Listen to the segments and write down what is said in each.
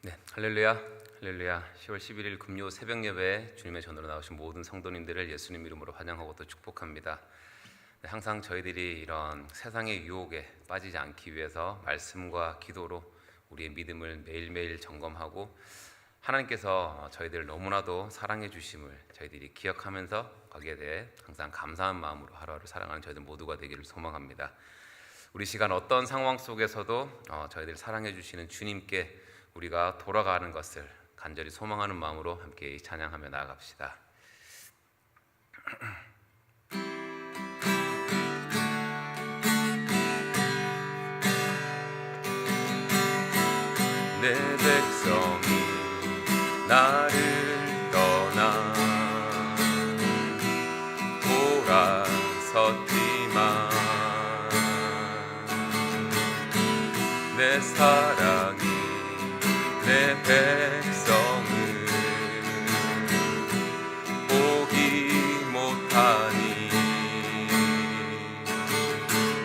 네, 할렐루야, 할렐루야. 10월 11일 금요 새벽 예배에 주님의 전으로 나오신 모든 성도님들을 예수님 이름으로 환영하고 또 축복합니다. 네, 항상 저희들이 이런 세상의 유혹에 빠지지 않기 위해서 말씀과 기도로 우리의 믿음을 매일매일 점검하고 하나님께서 저희들을 너무나도 사랑해 주심을 저희들이 기억하면서 거기에 대해 항상 감사한 마음으로 하루하루 살아가는 저희들 모두가 되기를 소망합니다. 우리 시간 어떤 상황 속에서도 저희들 사랑해 주시는 주님께 우리가 돌아가는 것을 간절히 소망하는 마음으로 함께 찬양하며 나아갑시다. 내 백성이 나를 떠나 돌아섰지만 내 사랑이 내 백성을 포기 못하니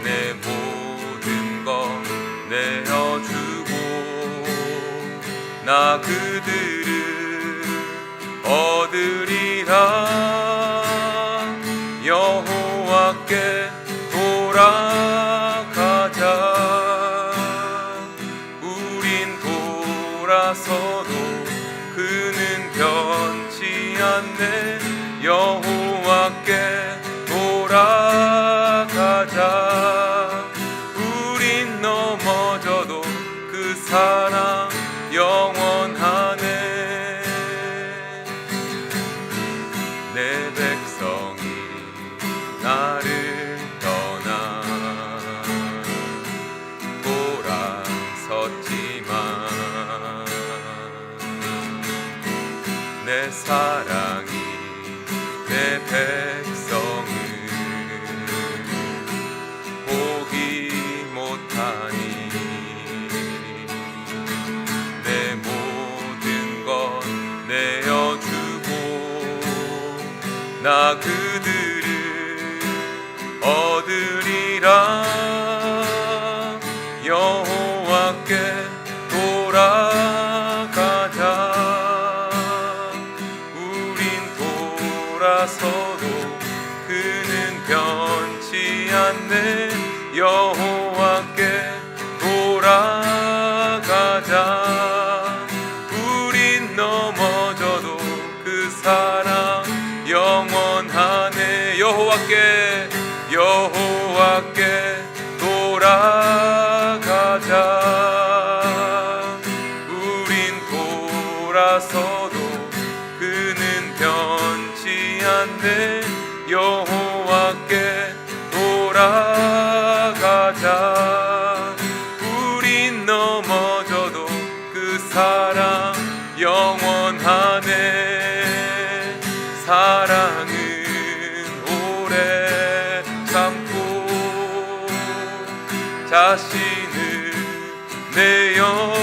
내 모든 것 내어주고 나 그들을 얻으리라. 여호와께 돌아가자. 돌아서도 그는 변치 않네. 여호와께 돌아가자. 우린 넘어져도 그 사랑 영원하네. 내 백성이 나를 떠나 돌아섰지만 내 사랑이 내 백성을 포기 못하니 내 모든 것 내어주고 나 그들을 얻으리라. 여호와께 돌아가자. 돌아서도 그는 변치 않네. 여호와께 돌아가자. 우린 넘어져도 그 사랑 영원하네. 여호와께 돌아가자. 우린 돌아서도 그는 변치 않네. 여호와께 돌아가자. 우린 넘어져도 그 사랑 영원하네. 사랑은 오래 참고 자신을 내어주네.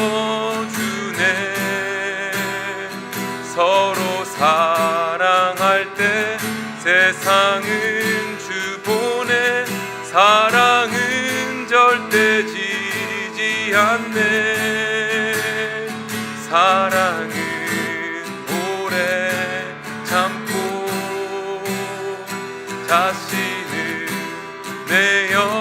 서로 사랑할 때 세상은 주보내. 사랑은 절대 지지 않네. 사랑은 오래 참고 자신을 내어주네.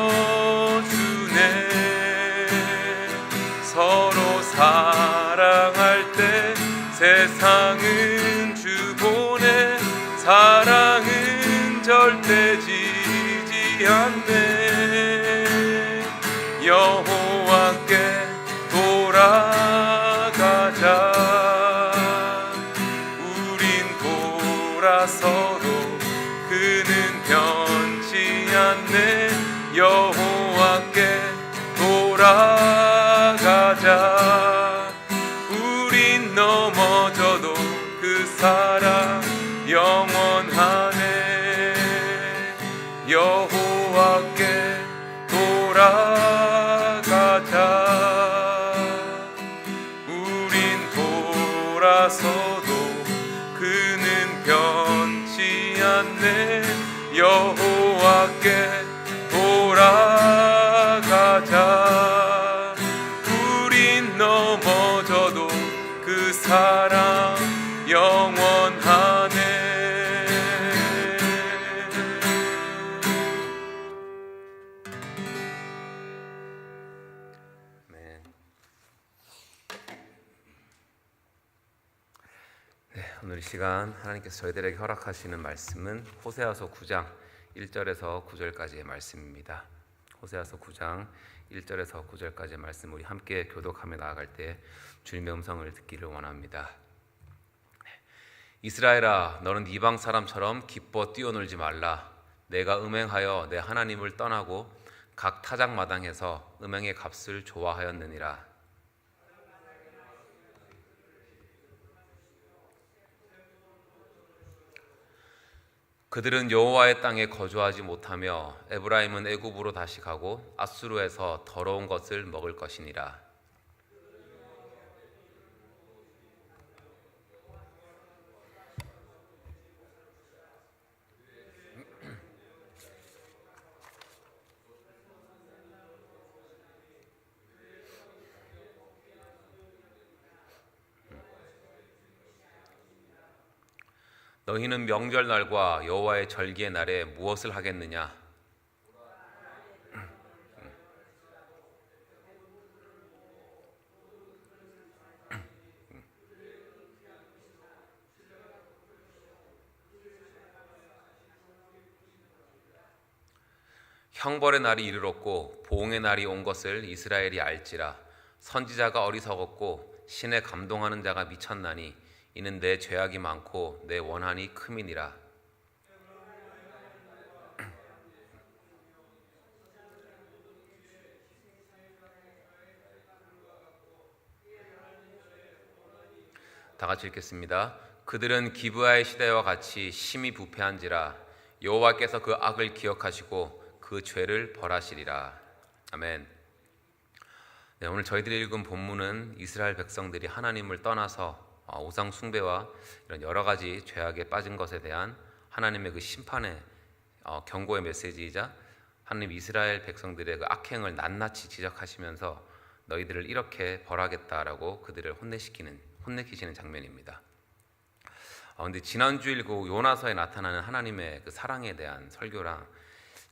서로 사랑할 때 세상은 주보내. 사랑은 절대 지지 않네. 여호와께 돌아가자. 우린 돌아서도 그는 변치 않네. 여호와께 돌아가자. 우린 넘어져도 그 사랑 영원하네. 여호와께 돌아가자. 우린 돌아서도 그는 변치 않네. 여호와께 돌아가자. 우린 넘어져도 사랑 영원하네. 오늘 이 시간 하나님께서 저희들에게 허락하시는 말씀은 호세아서 9장 1절에서 9절까지의 말씀입니다. 호세아서 9장 1절에서 9절까지의 말씀, 우리 함께 교독하며 나아갈 때 주님의 음성을 듣기를 원합니다. 이스라엘아, 너는 이방 사람처럼 기뻐 뛰어놀지 말라. 내가 음행하여 내 하나님을 떠나고 각 타작마당에서 음행의 값을 좋아하였느니라. 그들은 여호와의 땅에 거주하지 못하며 에브라임은 애굽으로 다시 가고 앗수르에서 더러운 것을 먹을 것이니라. 너희는 명절날과 여호와의 절기의 날에 무엇을 하겠느냐? 형벌의 날이 이르렀고 보응의 날이 온 것을 이스라엘이 알지라. 선지자가 어리석었고 신에 감동하는 자가 미쳤나니 이는 내 죄악이 많고 내 원한이 큼이니라. 다 같이 읽겠습니다. 그들은 기브아의 시대와 같이 심히 부패한지라. 여호와께서 그 악을 기억하시고 그 죄를 벌하시리라. 아멘. 네, 오늘 저희들이 읽은 본문은 이스라엘 백성들이 하나님을 떠나서 우상 숭배와 이런 여러 가지 죄악에 빠진 것에 대한 하나님의 그 심판의 경고의 메시지이자 하나님 이스라엘 백성들의 그 악행을 낱낱이 지적하시면서 너희들을 이렇게 벌하겠다라고 그들을 혼내키시는 장면입니다. 근데 지난주일 그 요나서에 나타나는 하나님의 그 사랑에 대한 설교랑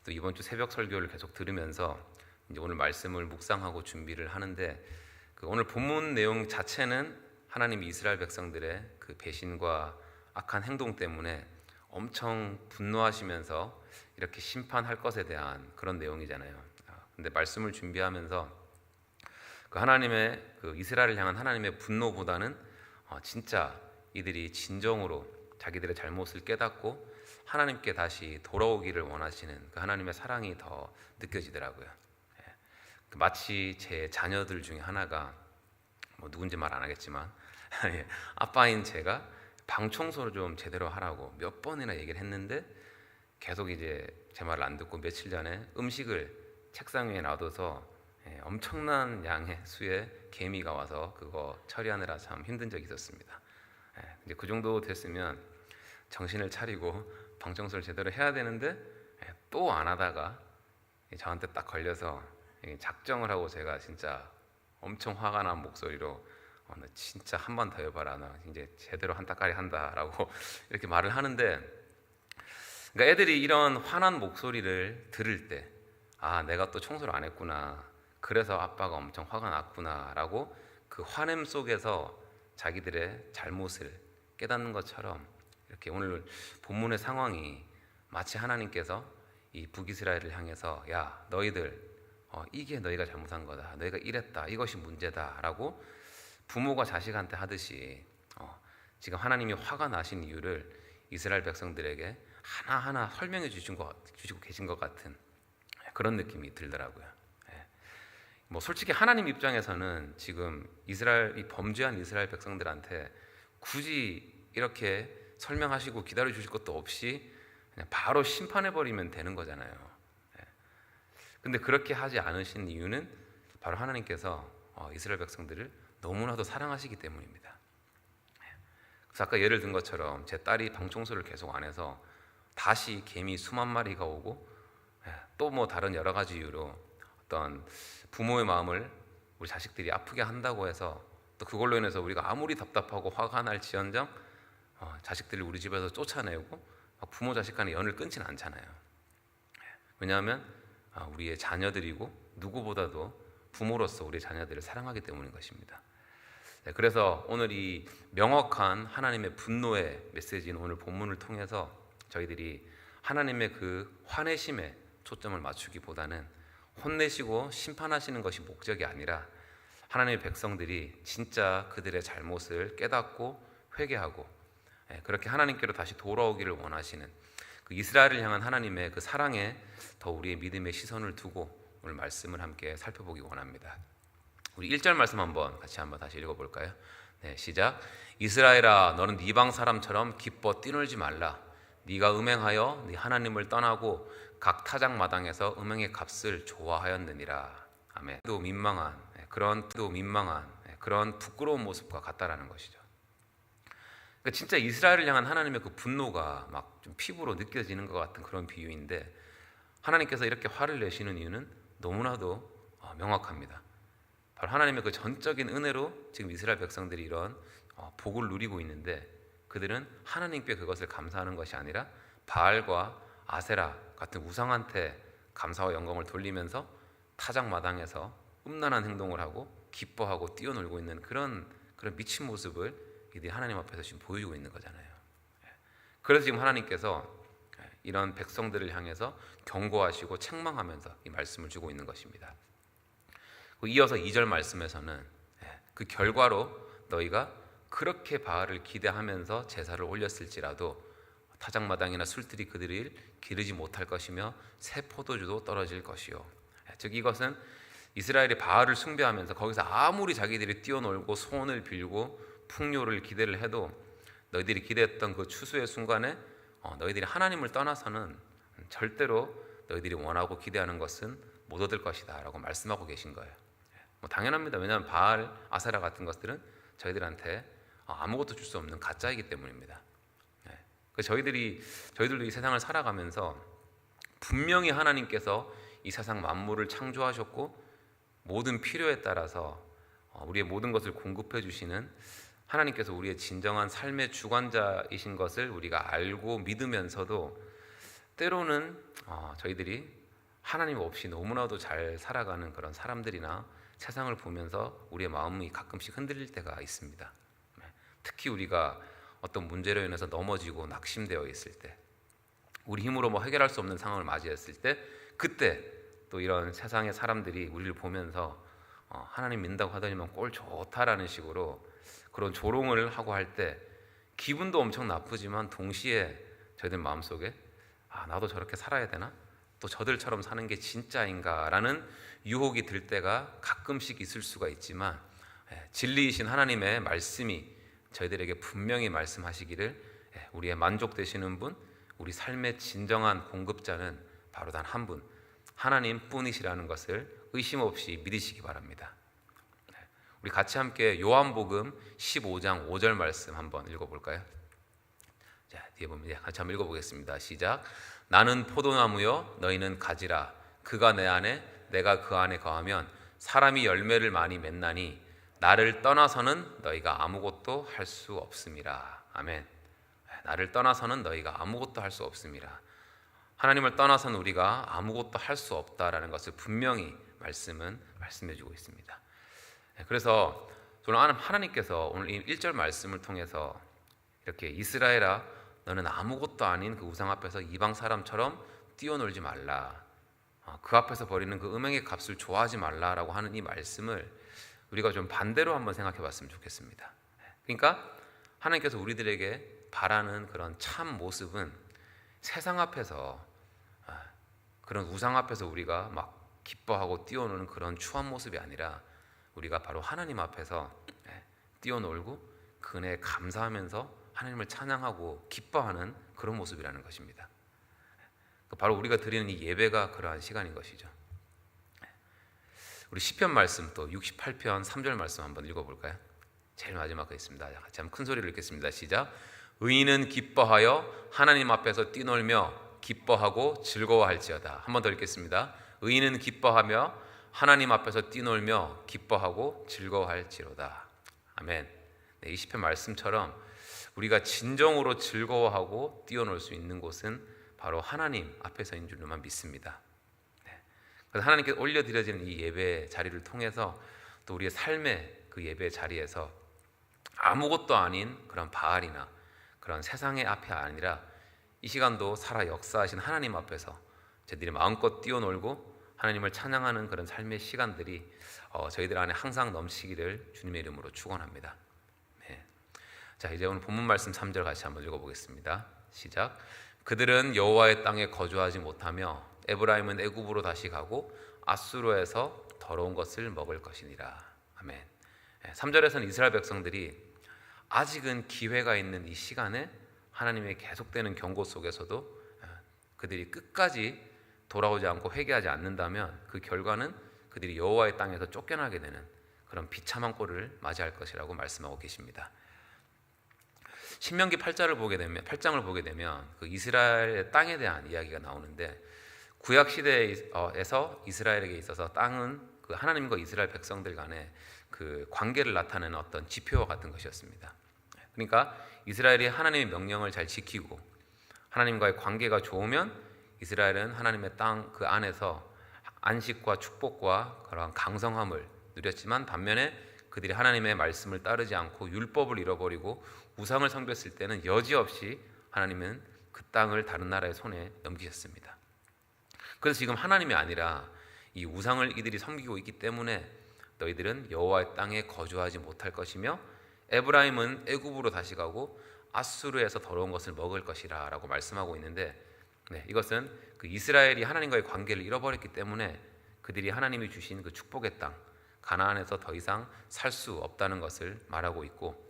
또 이번 주 새벽 설교를 계속 들으면서 이제 오늘 말씀을 묵상하고 준비를 하는데, 그 오늘 본문 내용 자체는 하나님이 이스라엘 백성들의 그 배신과 악한 행동 때문에 엄청 분노하시면서 이렇게 심판할 것에 대한 그런 내용이잖아요. 근데 말씀을 준비하면서 그 하나님의 그 이스라엘을 향한 하나님의 분노보다는 진짜 이들이 진정으로 자기들의 잘못을 깨닫고 하나님께 다시 돌아오기를 원하시는 그 하나님의 사랑이 더 느껴지더라고요. 마치 제 자녀들 중에 하나가 누군지 말 안 하겠지만 아빠인 제가 방 청소를 좀 제대로 하라고 몇 번이나 얘기를 했는데 계속 이제 제 말을 안 듣고 며칠 전에 음식을 책상 위에 놔둬서 엄청난 양의 수의 개미가 와서 그거 처리하느라 참 힘든 적이 있었습니다. 이제 그 정도 됐으면 정신을 차리고 방 청소를 제대로 해야 되는데 또 안 하다가 저한테 딱 걸려서 작정을 하고 제가 진짜 엄청 화가 난 목소리로 너 진짜 한 번 더 해봐라, 나 이제 제대로 한따까리 한다라고 이렇게 말을 하는데, 그러니까 애들이 이런 화난 목소리를 들을 때 내가 또 청소를 안 했구나, 그래서 아빠가 엄청 화가 났구나라고 그 화냄 속에서 자기들의 잘못을 깨닫는 것처럼 이렇게 오늘 본문의 상황이 마치 하나님께서 이 북이스라엘을 향해서 야 너희들 이게 너희가 잘못한 거다, 너희가 이랬다, 이것이 문제다라고 부모가 자식한테 하듯이 지금 하나님이 화가 나신 이유를 이스라엘 백성들에게 하나하나 설명해 주시고 계신 것 같은 그런 느낌이 들더라고요. 솔직히 하나님 입장에서는 지금 이 범죄한 이스라엘 백성들한테 굳이 이렇게 설명하시고 기다려 주실 것도 없이 그냥 바로 심판해 버리면 되는 거잖아요. 근데 그렇게 하지 않으신 이유는 바로 하나님께서 이스라엘 백성들을 너무나도 사랑하시기 때문입니다. 그래서 아까 예를 든 것처럼 제 딸이 방 청소를 계속 안 해서 다시 개미 수만 마리가 오고 또 다른 여러 가지 이유로 어떤 부모의 마음을 우리 자식들이 아프게 한다고 해서 또 그걸로 인해서 우리가 아무리 답답하고 화가 날지언정 자식들을 우리 집에서 쫓아내고 부모 자식 간의 연을 끊지는 않잖아요. 왜냐하면 우리의 자녀들이고 누구보다도 부모로서 우리 자녀들을 사랑하기 때문인 것입니다. 그래서 오늘 이 명확한 하나님의 분노의 메시지인 오늘 본문을 통해서 저희들이 하나님의 그 화내심에 초점을 맞추기보다는 혼내시고 심판하시는 것이 목적이 아니라 하나님의 백성들이 진짜 그들의 잘못을 깨닫고 회개하고 그렇게 하나님께로 다시 돌아오기를 원하시는 그 이스라엘을 향한 하나님의 그 사랑에 더 우리의 믿음의 시선을 두고 오늘 말씀을 함께 살펴보기 원합니다. 우리 1절 말씀 같이 다시 읽어볼까요? 네, 시작. 이스라엘아, 너는 이방 사람처럼 기뻐 뛰놀지 말라. 네가 음행하여 네 하나님을 떠나고 각 타작 마당에서 음행의 값을 좋아하였느니라. 아멘. 또 민망한 그런 부끄러운 모습과 같다라는 것이죠. 그러니까 진짜 이스라엘을 향한 하나님의 그 분노가 막 좀 피부로 느껴지는 것 같은 그런 비유인데, 하나님께서 이렇게 화를 내시는 이유는 너무나도 명확합니다. 바로 하나님의 그 전적인 은혜로 지금 이스라엘 백성들이 이런 복을 누리고 있는데, 그들은 하나님께 그것을 감사하는 것이 아니라 바알과 아세라 같은 우상한테 감사와 영광을 돌리면서 타작 마당에서 음란한 행동을 하고 기뻐하고 뛰어놀고 있는 그런 미친 모습을 이들이 하나님 앞에서 지금 보여주고 있는 거잖아요. 그래서 지금 하나님께서 이런 백성들을 향해서 경고하시고 책망하면서 이 말씀을 주고 있는 것입니다. 이어서 2절 말씀에서는 그 결과로 너희가 그렇게 바알을 기대하면서 제사를 올렸을지라도 타작마당이나 술들이 그들을 기르지 못할 것이며 새 포도주도 떨어질 것이요. 즉 이것은 이스라엘이 바알을 숭배하면서 거기서 아무리 자기들이 뛰어놀고 소원을 빌고 풍요를 기대를 해도 너희들이 기대했던 그 추수의 순간에 너희들이 하나님을 떠나서는 절대로 너희들이 원하고 기대하는 것은 못 얻을 것이다 라고 말씀하고 계신 거예요. 당연합니다. 왜냐하면 바알, 아세라 같은 것들은 저희들한테 아무것도 줄 수 없는 가짜이기 때문입니다. 저희들도 이 세상을 살아가면서 분명히 하나님께서 이 세상 만물을 창조하셨고 모든 필요에 따라서 우리의 모든 것을 공급해 주시는 하나님께서 우리의 진정한 삶의 주관자이신 것을 우리가 알고 믿으면서도 때로는 저희들이 하나님 없이 너무나도 잘 살아가는 그런 사람들이나 세상을 보면서 우리의 마음이 가끔씩 흔들릴 때가 있습니다. 특히 우리가 어떤 문제로 인해서 넘어지고 낙심되어 있을 때, 우리 힘으로 해결할 수 없는 상황을 맞이했을 때, 그때 또 이런 세상의 사람들이 우리를 보면서 하나님 믿는다고 하더니만 꼴 좋다라는 식으로 그런 조롱을 하고 할 때 기분도 엄청 나쁘지만 동시에 저희들 마음속에 나도 저렇게 살아야 되나? 또 저들처럼 사는 게 진짜인가? 라는 유혹이 들 때가 가끔씩 있을 수가 있지만, 진리이신 하나님의 말씀이 저희들에게 분명히 말씀하시기를 우리의 만족 되시는 분, 우리 삶의 진정한 공급자는 바로 단 한 분, 하나님뿐이시라는 것을 의심 없이 믿으시기 바랍니다. 우리 같이 함께 요한복음 15장 5절 말씀 한번 읽어볼까요? 자, 뒤에 보면 같이 한번 읽어보겠습니다. 시작. 나는 포도나무요 너희는 가지라. 그가 내 안에 내가 그 안에 거하면 사람이 열매를 많이 맺나니 나를 떠나서는 너희가 아무것도 할 수 없음이라. 아멘. 나를 떠나서는 너희가 아무것도 할 수 없음이라. 하나님을 떠나서는 우리가 아무것도 할 수 없다라는 것을 분명히 말씀해주고 있습니다. 그래서 저는 하나님께서 오늘 이 1절 말씀을 통해서 이렇게 이스라엘아 너는 아무것도 아닌 그 우상 앞에서 이방 사람처럼 뛰어놀지 말라, 그 앞에서 버리는 그 음행의 값을 좋아하지 말라라고 하는 이 말씀을 우리가 좀 반대로 한번 생각해 봤으면 좋겠습니다. 그러니까 하나님께서 우리들에게 바라는 그런 참 모습은 세상 앞에서 그런 우상 앞에서 우리가 막 기뻐하고 뛰어노는 그런 추한 모습이 아니라 우리가 바로 하나님 앞에서 뛰어놀고 그 은혜에 감사하면서 하나님을 찬양하고 기뻐하는 그런 모습이라는 것입니다. 바로 우리가 드리는 이 예배가 그러한 시간인 것이죠. 우리 시편 말씀 또 68편 3절 말씀 한번 읽어볼까요? 제일 마지막 거 있습니다. 같이 한번 큰 소리로 읽겠습니다. 시작. 의인은 기뻐하여 하나님 앞에서 뛰놀며 기뻐하고 즐거워할지어다. 한 번 더 읽겠습니다. 의인은 기뻐하며 하나님 앞에서 뛰놀며 기뻐하고 즐거워할지로다. 아멘. 네, 이 시편 말씀처럼 우리가 진정으로 즐거워하고 뛰어놀 수 있는 곳은 바로 하나님 앞에서인 줄로만 믿습니다. 네. 그래서 하나님께 올려드려지는 이 예배 자리를 통해서 또 우리의 삶의 그 예배 자리에서 아무것도 아닌 그런 바알이나 그런 세상의 앞이 아니라 이 시간도 살아 역사하신 하나님 앞에서 저희들이 마음껏 뛰어놀고 하나님을 찬양하는 그런 삶의 시간들이 저희들 안에 항상 넘치기를 주님의 이름으로 축원합니다. 네. 자, 이제 오늘 본문 말씀 3절 같이 한번 읽어보겠습니다. 시작. 그들은 여호와의 땅에 거주하지 못하며 에브라임은 애굽으로 다시 가고 아수르에서 더러운 것을 먹을 것이니라. 아멘. 3절에서는 이스라엘 백성들이 아직은 기회가 있는 이 시간에 하나님의 계속되는 경고 속에서도 그들이 끝까지 돌아오지 않고 회개하지 않는다면 그 결과는 그들이 여호와의 땅에서 쫓겨나게 되는 그런 비참한 꼴을 맞이할 것이라고 말씀하고 계십니다. 신명기 8장을 보게 되면 그 이스라엘의 땅에 대한 이야기가 나오는데 구약 시대에서 이스라엘에게 있어서 땅은 그 하나님과 이스라엘 백성들 간의 그 관계를 나타내는 어떤 지표와 같은 것이었습니다. 그러니까 이스라엘이 하나님의 명령을 잘 지키고 하나님과의 관계가 좋으면 이스라엘은 하나님의 땅 그 안에서 안식과 축복과 그런 강성함을 누렸지만 반면에 그들이 하나님의 말씀을 따르지 않고 율법을 잃어버리고 우상을 섬겼을 때는 여지없이 하나님은 그 땅을 다른 나라의 손에 넘기셨습니다. 그래서 지금 하나님이 아니라 이 우상을 이들이 섬기고 있기 때문에 너희들은 여호와의 땅에 거주하지 못할 것이며 에브라임은 애굽으로 다시 가고 아수르에서 더러운 것을 먹을 것이라 라고 말씀하고 있는데 이것은 그 이스라엘이 하나님과의 관계를 잃어버렸기 때문에 그들이 하나님이 주신 그 축복의 땅 가나안에서 더 이상 살 수 없다는 것을 말하고 있고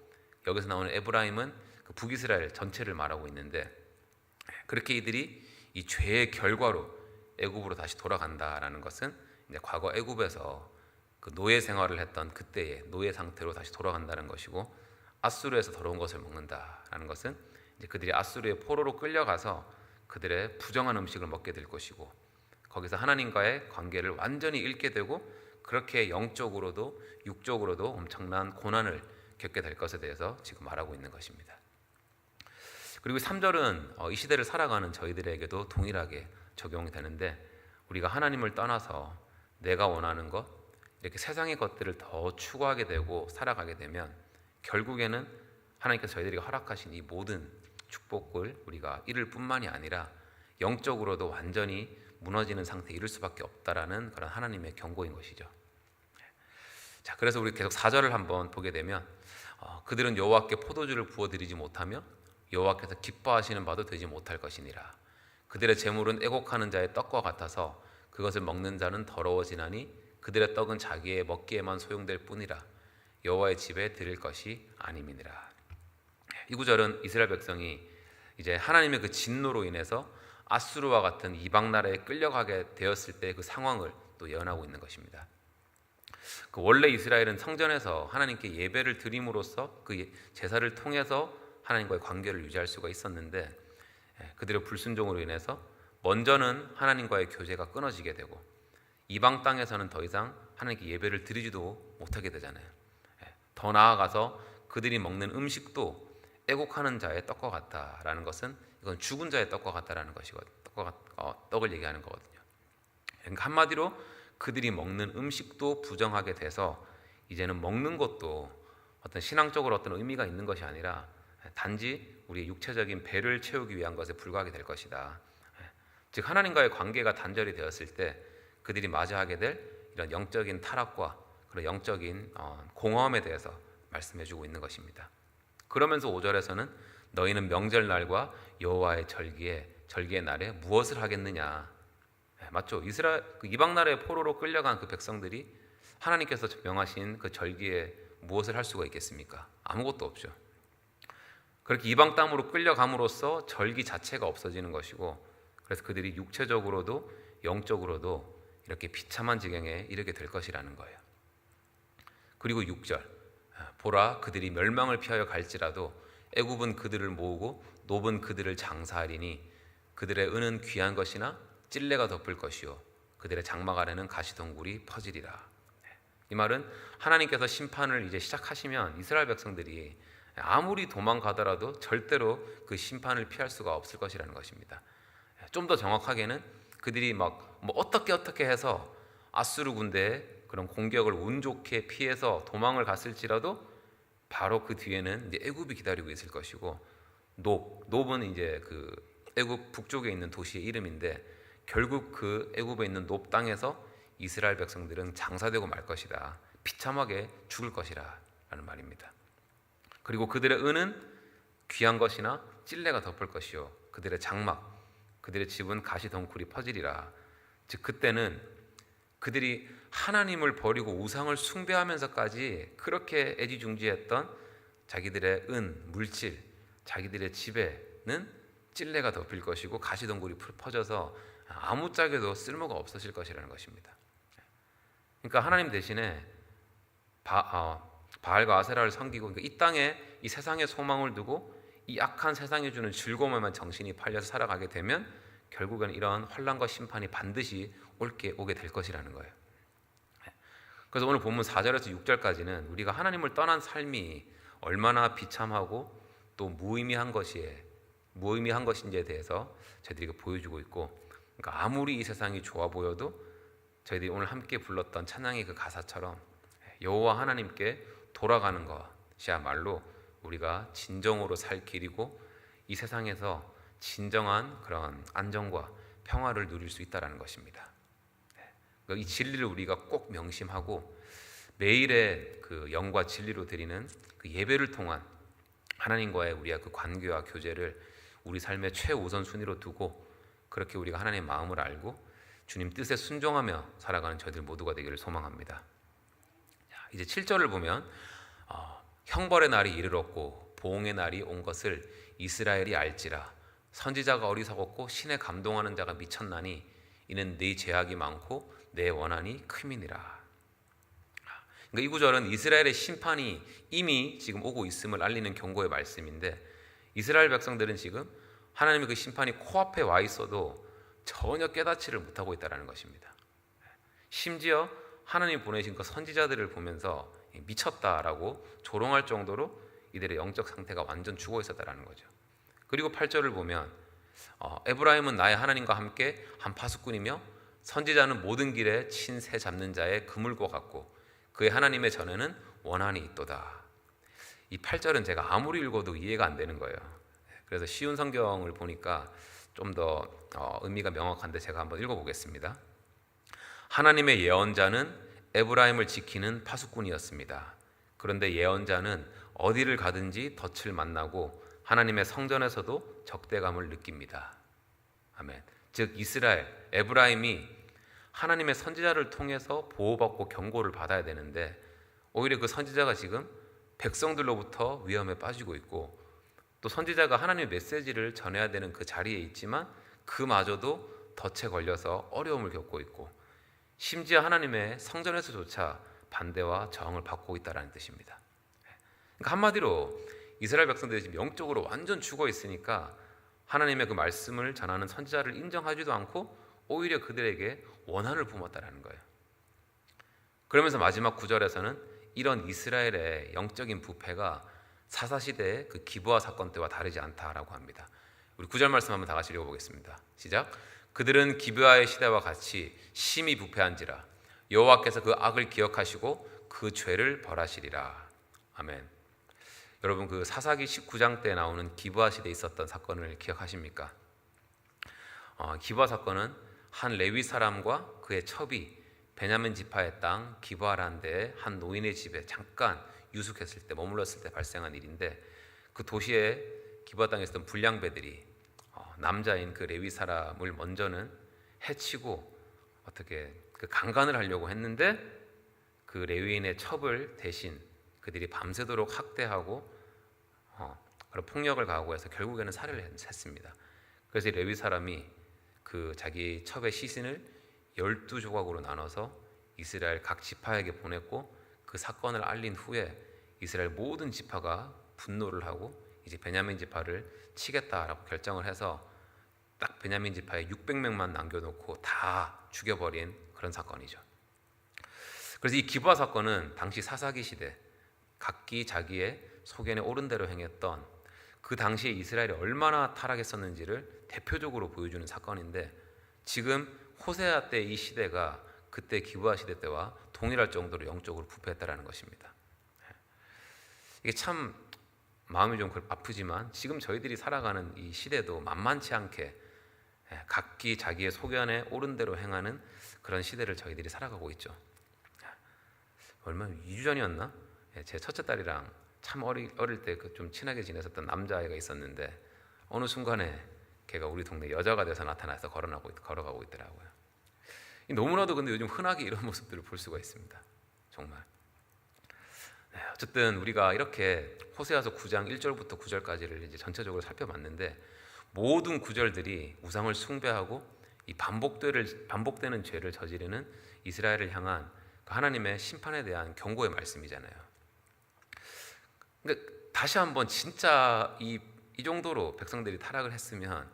여기서 나오는 에브라임은 그 북이스라엘 전체를 말하고 있는데 그렇게 이들이 이 죄의 결과로 애굽으로 다시 돌아간다라는 것은 이제 과거 애굽에서 그 노예 생활을 했던 그때의 노예 상태로 다시 돌아간다는 것이고 아수르에서 더러운 것을 먹는다라는 것은 이제 그들이 아수르의 포로로 끌려가서 그들의 부정한 음식을 먹게 될 것이고 거기서 하나님과의 관계를 완전히 잃게 되고 그렇게 영적으로도 육적으로도 엄청난 고난을 겪게 될 것에 대해서 지금 말하고 있는 것입니다. 그리고 3절은 이 시대를 살아가는 저희들에게도 동일하게 적용이 되는데 우리가 하나님을 떠나서 내가 원하는 것 이렇게 세상의 것들을 더 추구하게 되고 살아가게 되면 결국에는 하나님께서 저희들에게 허락하신 이 모든 축복을 우리가 잃을 뿐만이 아니라 영적으로도 완전히 무너지는 상태에 이를 수밖에 없다라는 그런 하나님의 경고인 것이죠. 자, 그래서 우리 계속 4절을 한번 보게 되면 그들은 여호와께 포도주를 부어드리지 못하며 여호와께서 기뻐하시는 바도 되지 못할 것이니라. 그들의 재물은 애곡하는 자의 떡과 같아서 그것을 먹는 자는 더러워지나니 그들의 떡은 자기의 먹기에만 소용될 뿐이라. 여호와의 집에 드릴 것이 아님이니라. 이 구절은 이스라엘 백성이 이제 하나님의 그 진노로 인해서 아수르와 같은 이방 나라에 끌려가게 되었을 때 그 상황을 또 예언하고 있는 것입니다. 그 원래 이스라엘은 성전에서 하나님께 예배를 드림으로써 그 제사를 통해서 하나님과의 관계를 유지할 수가 있었는데 그들의 불순종으로 인해서 먼저는 하나님과의 교제가 끊어지게 되고 이방 땅에서는 더 이상 하나님께 예배를 드리지도 못하게 되잖아요. 더 나아가서 그들이 먹는 음식도 애곡하는 자의 떡과 같다라는 것은 이건 죽은 자의 떡과 같다라는 것이거든요. 떡을 얘기하는 거거든요. 그러니까 한마디로 그들이 먹는 음식도 부정하게 돼서 이제는 먹는 것도 어떤 신앙적으로 어떤 의미가 있는 것이 아니라 단지 우리의 육체적인 배를 채우기 위한 것에 불과하게 될 것이다. 즉 하나님과의 관계가 단절이 되었을 때 그들이 맞이하게 될 이런 영적인 타락과 그런 영적인 공허함에 대해서 말씀해주고 있는 것입니다. 그러면서 5절에서는 너희는 명절날과 여호와의 절기의 날에 무엇을 하겠느냐. 맞죠? 이스라엘 이방 나라의 포로로 끌려간 그 백성들이 하나님께서 명하신 그 절기에 무엇을 할 수가 있겠습니까? 아무것도 없죠. 그렇게 이방 땅으로 끌려감으로써 절기 자체가 없어지는 것이고 그래서 그들이 육체적으로도 영적으로도 이렇게 비참한 지경에 이르게 될 것이라는 거예요. 그리고 6절 보라 그들이 멸망을 피하여 갈지라도 애굽은 그들을 모으고 노은 그들을 장사하리니 그들의 은은 귀한 것이나 찔레가 덮을 것이요 그들의 장막 아래는 가시덩굴이 퍼지리라. 이 말은 하나님께서 심판을 이제 시작하시면 이스라엘 백성들이 아무리 도망가더라도 절대로 그 심판을 피할 수가 없을 것이라는 것입니다. 좀 더 정확하게는 그들이 막 뭐 어떻게 해서 아수르 군대의 그런 공격을 운 좋게 피해서 도망을 갔을지라도 바로 그 뒤에는 이제 애굽이 기다리고 있을 것이고, 높은 이제 그 애굽 북쪽에 있는 도시의 이름인데, 결국 그 애굽에 있는 높 땅에서 이스라엘 백성들은 장사되고 말 것이다, 비참하게 죽을 것이라 라는 말입니다. 그리고 그들의 은은 귀한 것이나 찔레가 덮을 것이요 그들의 장막, 그들의 집은 가시 덩쿨이 퍼지리라. 즉 그때는 그들이 하나님을 버리고 우상을 숭배하면서까지 그렇게 애지중지했던 자기들의 은, 물질, 자기들의 집에는 찔레가 덮일 것이고 가시덩굴이 퍼져서 아무짝에도 쓸모가 없어질 것이라는 것입니다. 그러니까 하나님 대신에 바알과 아세라를 섬기고, 그러니까 이 땅에 이 세상에 소망을 두고 이 악한 세상이 주는 즐거움에만 정신이 팔려서 살아가게 되면 결국은 이런 환난과 심판이 반드시 오게 될 것이라는 거예요. 그래서 오늘 본문 4절에서 6절까지는 우리가 하나님을 떠난 삶이 얼마나 비참하고 또 무의미한 것인지에 대해서 저희들이 보여주고 있고, 그러니까 아무리 이 세상이 좋아 보여도 저희들이 오늘 함께 불렀던 찬양의 그 가사처럼 여호와 하나님께 돌아가는 것이야말로 우리가 진정으로 살 길이고 이 세상에서 진정한 그런 안정과 평화를 누릴 수 있다는 것입니다. 이 진리를 우리가 꼭 명심하고 매일의 그 영과 진리로 드리는 그 예배를 통한 하나님과의 우리의 그 관계와 교제를 우리 삶의 최우선 순위로 두고, 그렇게 우리가 하나님의 마음을 알고 주님 뜻에 순종하며 살아가는 저희들 모두가 되기를 소망합니다. 이제 7절을 보면 형벌의 날이 이르렀고 보응의 날이 온 것을 이스라엘이 알지라. 선지자가 어리석었고 신에 감동하는 자가 미쳤나니 이는 네 죄악이 많고 내 원한이 큼이니라. 그러니까 이 구절은 이스라엘의 심판이 이미 지금 오고 있음을 알리는 경고의 말씀인데, 이스라엘 백성들은 지금 하나님의 그 심판이 코앞에 와 있어도 전혀 깨닫지를 못하고 있다는 것입니다. 심지어 하나님 보내신 그 선지자들을 보면서 미쳤다라고 조롱할 정도로 이들의 영적 상태가 완전 죽어 있었다는 거죠. 그리고 8절을 보면 에브라임은 나의 하나님과 함께 한 파수꾼이며 선지자는 모든 길에 친 새 잡는 자의 그물과 같고 그의 하나님의 전에는 원한이 있도다. 이 8절은 제가 아무리 읽어도 이해가 안 되는 거예요. 그래서 쉬운 성경을 보니까 좀 더 의미가 명확한데 제가 한번 읽어보겠습니다. 하나님의 예언자는 에브라임을 지키는 파수꾼이었습니다. 그런데 예언자는 어디를 가든지 덫을 만나고 하나님의 성전에서도 적대감을 느낍니다. 아멘. 즉 이스라엘, 에브라임이 하나님의 선지자를 통해서 보호받고 경고를 받아야 되는데 오히려 그 선지자가 지금 백성들로부터 위험에 빠지고 있고, 또 선지자가 하나님의 메시지를 전해야 되는 그 자리에 있지만 그마저도 덫에 걸려서 어려움을 겪고 있고, 심지어 하나님의 성전에서조차 반대와 저항을 받고 있다는 뜻입니다. 그러니까 한마디로 이스라엘 백성들이 지금 영적으로 완전 죽어 있으니까 하나님의 그 말씀을 전하는 선지자를 인정하지도 않고 오히려 그들에게 원한을 품었다는 거예요. 그러면서 마지막 9절에서는 이런 이스라엘의 영적인 부패가 사사시대의 그 기브아 사건 때와 다르지 않다라고 합니다. 우리 9절 말씀 한번 다 같이 읽어보겠습니다. 시작. 그들은 기브아의 시대와 같이 심히 부패한지라 여호와께서 그 악을 기억하시고 그 죄를 벌하시리라. 아멘. 여러분 그 사사기 19장 때 나오는 기브아 시대에 있었던 사건을 기억하십니까? 기브아 사건은 한 레위 사람과 그의 첩이 베냐민 지파의 땅 기브아라는 데에 한 노인의 집에 잠깐 유숙했을 때, 머물렀을 때 발생한 일인데, 그 도시에 기브아 땅에 있었던 불량배들이 남자인 그 레위 사람을 먼저는 해치고 어떻게 그 강간을 하려고 했는데 그 레위인의 첩을 대신 그들이 밤새도록 학대하고 그런 폭력을 가하고 해서 결국에는 살해를 했습니다. 그래서 레위 사람이 그 자기 첩의 시신을 12조각으로 나눠서 이스라엘 각 지파에게 보냈고, 그 사건을 알린 후에 이스라엘 모든 지파가 분노를 하고 이제 베냐민 지파를 치겠다라고 결정을 해서 딱 베냐민 지파에 600명만 남겨놓고 다 죽여버린 그런 사건이죠. 그래서 이 기브아 사건은 당시 사사기 시대 각기 자기의 소견에 옳은 대로 행했던 그 당시에 이스라엘이 얼마나 타락했었는지를 대표적으로 보여주는 사건인데, 지금 호세아 때 이 시대가 그때 기브아 시대 때와 동일할 정도로 영적으로 부패했다라는 것입니다. 이게 참 마음이 좀 아프지만 지금 저희들이 살아가는 이 시대도 만만치 않게 각기 자기의 소견에 옳은 대로 행하는 그런 시대를 저희들이 살아가고 있죠. 얼마 2주 전이었나? 제 첫째 딸이랑 참 어릴 때 좀 친하게 지냈었던 남자아이가 있었는데 어느 순간에 걔가 우리 동네 여자가 돼서 나타나서 걸어가고 있더라고요. 너무나도 근데 요즘 흔하게 이런 모습들을 볼 수가 있습니다. 정말. 어쨌든 우리가 이렇게 호세아서 9장 1절부터 9절까지를 이제 전체적으로 살펴봤는데, 모든 구절들이 우상을 숭배하고 이 반복되는 죄를 저지르는 이스라엘을 향한 하나님의 심판에 대한 경고의 말씀이잖아요. 그러니까 다시 한번 진짜 이 정도로 백성들이 타락을 했으면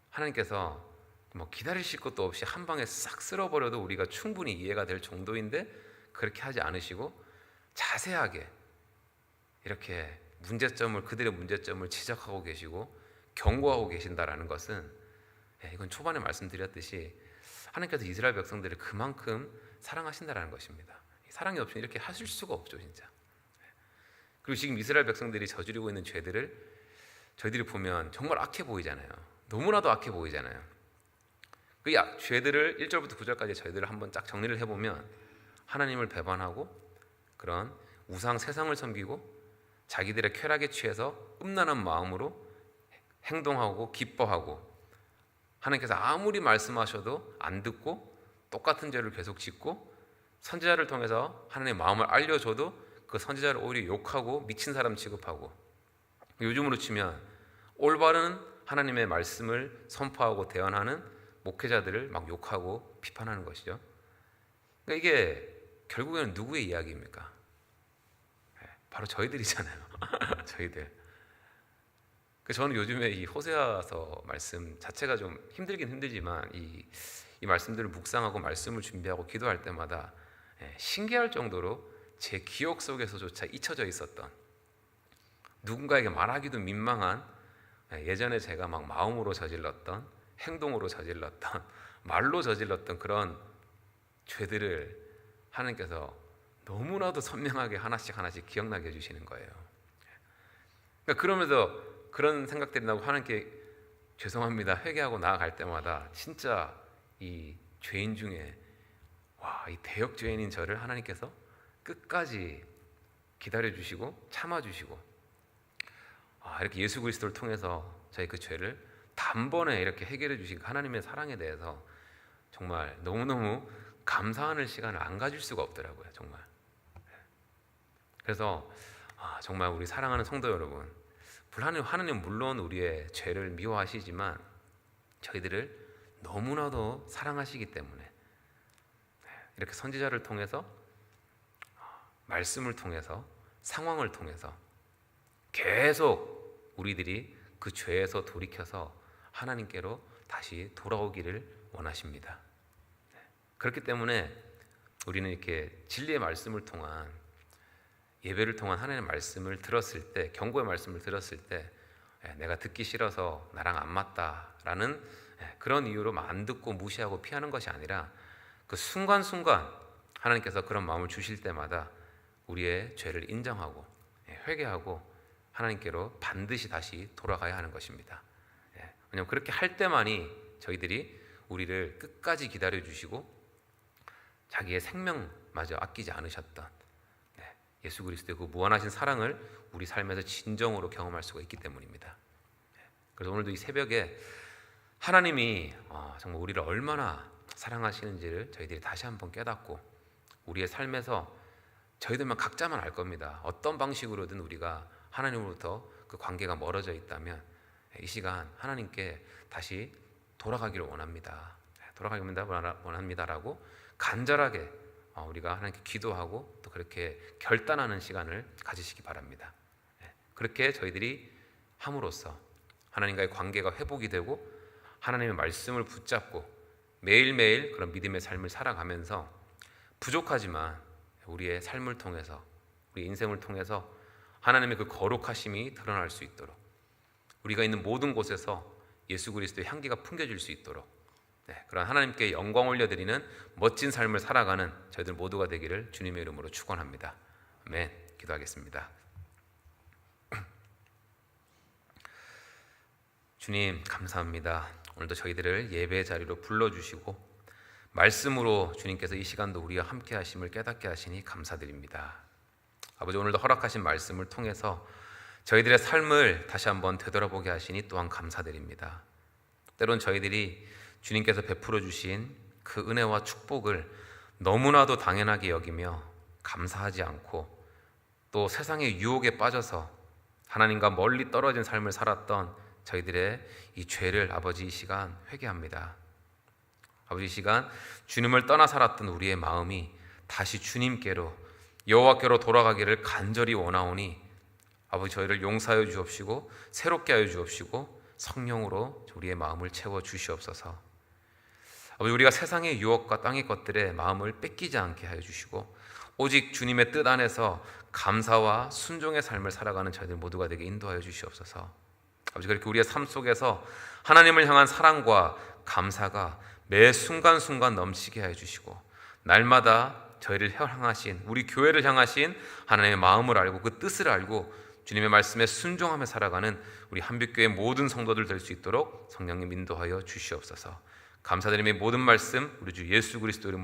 하나님께서 뭐 기다리실 것도 없이 한 방에 싹 쓸어버려도 우리가 충분히 이해가 될 정도인데 그렇게 하지 않으시고 자세하게 이렇게 그들의 문제점을 지적하고 계시고 경고하고 계신다라는 것은, 이건 초반에 말씀드렸듯이 하나님께서 이스라엘 백성들을 그만큼 사랑하신다라는 것입니다. 사랑이 없이는 이렇게 하실 수가 없죠, 진짜. 그리고 지금 이스라엘 백성들이 저지르고 있는 죄들을 저희들이 보면 정말 악해 보이잖아요. 너무나도 악해 보이잖아요. 그 죄들을 1절부터 9절까지 저희들을 한번 쫙 정리를 해보면, 하나님을 배반하고 그런 우상 세상을 섬기고 자기들의 쾌락에 취해서 음란한 마음으로 행동하고 기뻐하고, 하나님께서 아무리 말씀하셔도 안 듣고 똑같은 죄를 계속 짓고, 선지자를 통해서 하나님의 마음을 알려줘도 그 선지자를 오히려 욕하고 미친 사람 취급하고, 요즘으로 치면 올바른 하나님의 말씀을 선포하고 대언하는 목회자들을 막 욕하고 비판하는 것이죠. 그러니까 이게 결국에는 누구의 이야기입니까? 바로 저희들이잖아요. 저희들. 저는 요즘에 이 호세아서 말씀 자체가 좀 힘들긴 힘들지만 이 말씀들을 묵상하고 말씀을 준비하고 기도할 때마다 신기할 정도로 제 기억 속에서조차 잊혀져 있었던, 누군가에게 말하기도 민망한, 예전에 제가 막 마음으로 저질렀던, 행동으로 저질렀던, 말로 저질렀던 그런 죄들을 하나님께서 너무나도 선명하게 하나씩 기억나게 해주시는 거예요. 그러니까 그러면서 그런 생각들이 나고 하나님께 죄송합니다 회개하고 나아갈 때마다 진짜 이 죄인 중에 이 대역 죄인인 저를 하나님께서 끝까지 기다려주시고 참아주시고, 이렇게 예수 그리스도를 통해서 저희 그 죄를 단번에 이렇게 해결해 주신 하나님의 사랑에 대해서 정말 너무너무 감사하는 시간을 안 가질 수가 없더라고요, 정말. 그래서 정말 우리 사랑하는 성도 여러분, 하나님 물론 우리의 죄를 미워하시지만 저희들을 너무나도 사랑하시기 때문에 이렇게 선지자를 통해서, 말씀을 통해서, 상황을 통해서 계속 우리들이 그 죄에서 돌이켜서 하나님께로 다시 돌아오기를 원하십니다. 그렇기 때문에 우리는 이렇게 진리의 말씀을 통한, 예배를 통한 하나님의 말씀을 들었을 때, 경고의 말씀을 들었을 때 내가 듣기 싫어서 나랑 안 맞다라는 그런 이유로 안 듣고 무시하고 피하는 것이 아니라, 그 순간순간 하나님께서 그런 마음을 주실 때마다 우리의 죄를 인정하고 회개하고 하나님께로 반드시 다시 돌아가야 하는 것입니다. 왜냐하면 그렇게 할 때만이 저희들이 우리를 끝까지 기다려주시고 자기의 생명마저 아끼지 않으셨던 예수 그리스도의 그 무한하신 사랑을 우리 삶에서 진정으로 경험할 수가 있기 때문입니다. 그래서 오늘도 이 새벽에 하나님이 정말 우리를 얼마나 사랑하시는지를 저희들이 다시 한번 깨닫고, 우리의 삶에서 저희들만 각자만 알 겁니다. 어떤 방식으로든 우리가 하나님으로부터 그 관계가 멀어져 있다면 이 시간 하나님께 다시 돌아가기를 원합니다라고 간절하게 우리가 하나님께 기도하고 또 그렇게 결단하는 시간을 가지시기 바랍니다. 그렇게 저희들이 함으로써 하나님과의 관계가 회복이 되고 하나님의 말씀을 붙잡고 매일매일 그런 믿음의 삶을 살아가면서 부족하지만 우리의 삶을 통해서, 우리 인생을 통해서 하나님의 그 거룩하심이 드러날 수 있도록, 우리가 있는 모든 곳에서 예수 그리스도의 향기가 풍겨질 수 있도록, 그런 하나님께 영광 올려드리는 멋진 삶을 살아가는 저희들 모두가 되기를 주님의 이름으로 축원합니다. 아멘. 기도하겠습니다. 주님 감사합니다. 오늘도 저희들을 예배의 자리로 불러주시고 말씀으로 주님께서 이 시간도 우리와 함께 하심을 깨닫게 하시니 감사드립니다. 아버지, 오늘도 허락하신 말씀을 통해서 저희들의 삶을 다시 한번 되돌아보게 하시니 또한 감사드립니다. 때론 저희들이 주님께서 베풀어 주신 그 은혜와 축복을 너무나도 당연하게 여기며 감사하지 않고 또 세상의 유혹에 빠져서 하나님과 멀리 떨어진 삶을 살았던 저희들의 이 죄를 아버지 이 시간 회개합니다. 아버지, 이 시간 주님을 떠나 살았던 우리의 마음이 다시 주님께로, 여호와께로 돌아가기를 간절히 원하오니 아버지, 저희를 용서하여 주옵시고 새롭게 하여 주옵시고 성령으로 우리의 마음을 채워 주시옵소서. 아버지, 우리가 세상의 유혹과 땅의 것들에 마음을 뺏기지 않게 하여 주시고 오직 주님의 뜻 안에서 감사와 순종의 삶을 살아가는 저희들 모두가 되게 인도하여 주시옵소서. 아버지, 그렇게 우리의 삶 속에서 하나님을 향한 사랑과 감사가 매 순간순간 넘치게 하여 주시고 날마다 저희를 향하신, 우리 교회를 향하신 하나님의 마음을 알고 그 뜻을 알고 주님의 말씀에 순종하며 살아가는 우리 한빛교회 모든 성도들 될 수 있도록 성령님 인도하여 주시옵소서. 감사드리며 모든 말씀 우리 주 예수 그리스도 이름으로